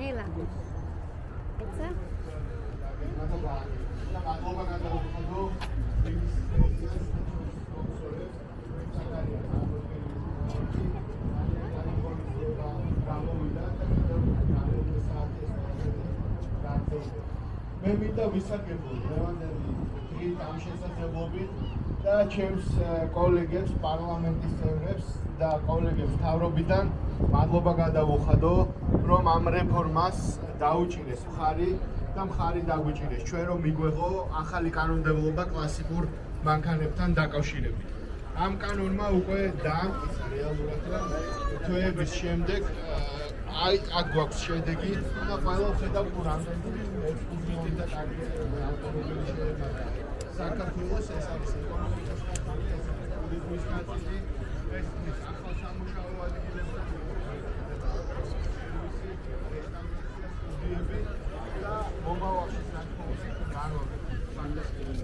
ნელა. ეცა? მე მინდა ვისაგებო დღევანდელი დღით ამ შესაძლებლობით და ჩემს კოლეგებს, პარლამენტის წევრებს და კოლეგებს მთავრობიდან მადლობა გადავუხადო, რომ ამ რეფორმას დაუჭირეს მხარი და მხარი დაგვიჭირეს ჩვენ რომ მიგვეღო ახალი კანონმდებლობა კლასიკურ მანქანებთან დაკავშირებით. ამ კანონმა უკვე დაამტკიცა რეალურად რა თვეების შემდეგ აქ გვაქვს შედეგი და ყველა ხედავ თუ რამდენი ექსკლუზიური და კარგი ავტომობილი შეიძლება საქართველოს ეს არის ეკონომიკის ტურიზმის ნაწილი ეს ის ახალ სამუშაო ადგილები და მომავალში საკუთარი განვაგრძელება ფანტასტიკური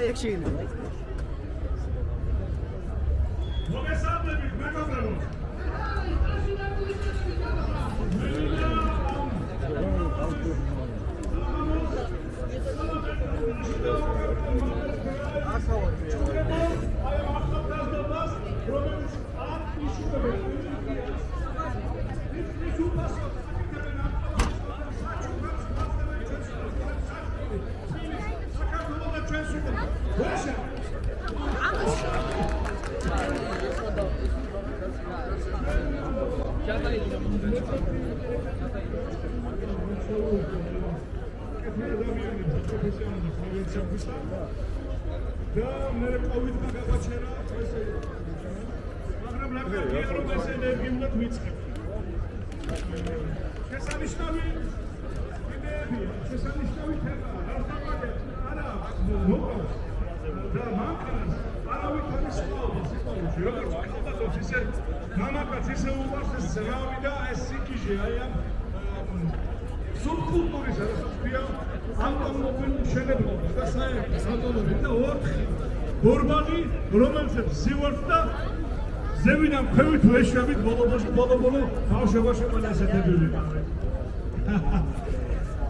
Jak się inny? და მე კოვიდმა გაგაჩერა ესე მაგრამ რა კარგია რომ ეს ენერგიულად მიწყება შესანიშნავი თემა არა მოკლედ და მანქანას არავითარ ისწავლოს სიტყვაში როგორც ხალხს ისე მამაკაც ისე უყვარს ეს ზრავი და ეს სიკიჟე აი ამ სუბკულტურის რასაც ქვია ავტომობილ მშენებლობას და საერთოდ ავტომობილი და ოთხი ბორბალი რომელსაც ზივართ და ზევიდან ქვევით ვეშავით ბოლო ბავშვობაში ყველა ესეთები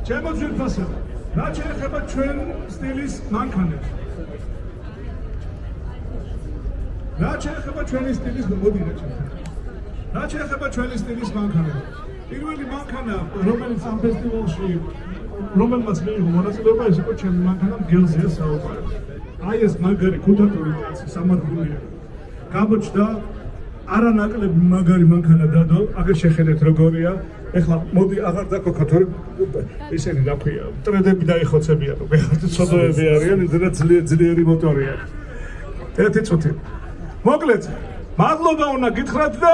ჩემო ძვირფასო რა შეიძლება ჩვენ სტილის მანქანებს რა შეიძლება ჩვენი სტილის მოდი რა შეიძლება ჩვენი სტილის მანქანები პირველი მანქანა რომელიც ამ ფესტივალში რომელმაც მიიღო მონაწილეობა ეს იყო ჩემი მანქანა მგელზეა საუბარი აი ეს მაგარი ქუთათური კაცი სამართლია გამოჩნდა არანაკლები მაგარი მანქანა დადო აგერ შეხედეთ როგორია ეხლა მოდი აღარ დაგქოთ ისინი რა ქვია ტრედები დაიხოცებიან რომ ეხლა ცოდოები არიან იმდენად ძლიერი მოტორი აქვს ერთი წუთი მოკლედ მადლობა უნდა გითხრათ და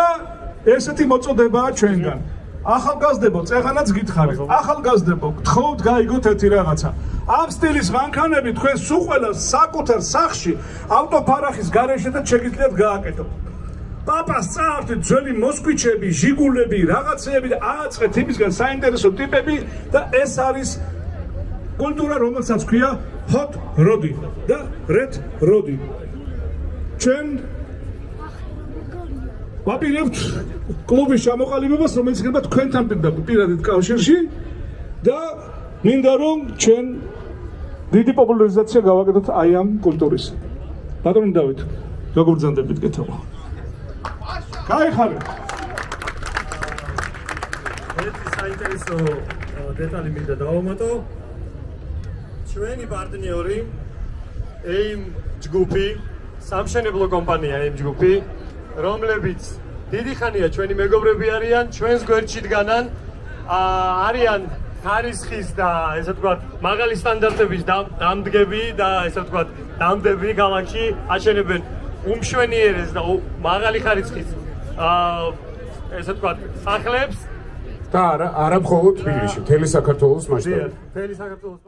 ესეთი მოწოდებაა ჩვენგან ახალგაზრდებო წეღანაც გითხარით ახალგაზრდებო გთხოვთ გაიგოთ ერთი რაღაცა ამ სტილის მანქანები თქვენ სულ ყველა საკუთარ სახლში ავტოფარახის გარეშედან შეგიძლიათ გააკეთოთ პაპას წაართით ძველი მოსკვიჩები, ჟიგულები, რაღაცეები და ააწყეთ იმისგან საინტერესო ტიპები და ეს არის კულტურა, რომელსაც ქვია hot rod და red rod. ჩვენ ვაპირებთ კლუბის ჩამოყალიბებას, რომელიც ხდება თქვენთან პირადად კავშირში და მინდა რომ ჩვენ დიდი პოპულარიზაცია გავაკეთოთ აი ამ კულტურის. ბატონო დავით, როგორ ბრძანდებით კეთება? გაიხარეთ. ერთი საინტერესო დეტალი მინდა დავამატო. ჩვენი პარტნიორი AIM ჯგუფი, სამშენებლო კომპანია AIM ჯგუფი, რომლებიც დიდი ხანია ჩვენი მეგობრები არიან, ჩვენს გვერდში დგანან, არიან ხარისხის და ესე ვთქვათ, მაღალი სტანდარტების დამდგები და ესე ვთქვათ, დამდები ქალაქში აშენებენ უმშვენიერეს და მაღალი ხარისხის ესე ვთქვათ, სახლებს და არა მხოლოდ თბილისში, მთელი საქართველოს მასშტაბით. მთელი საქართველოს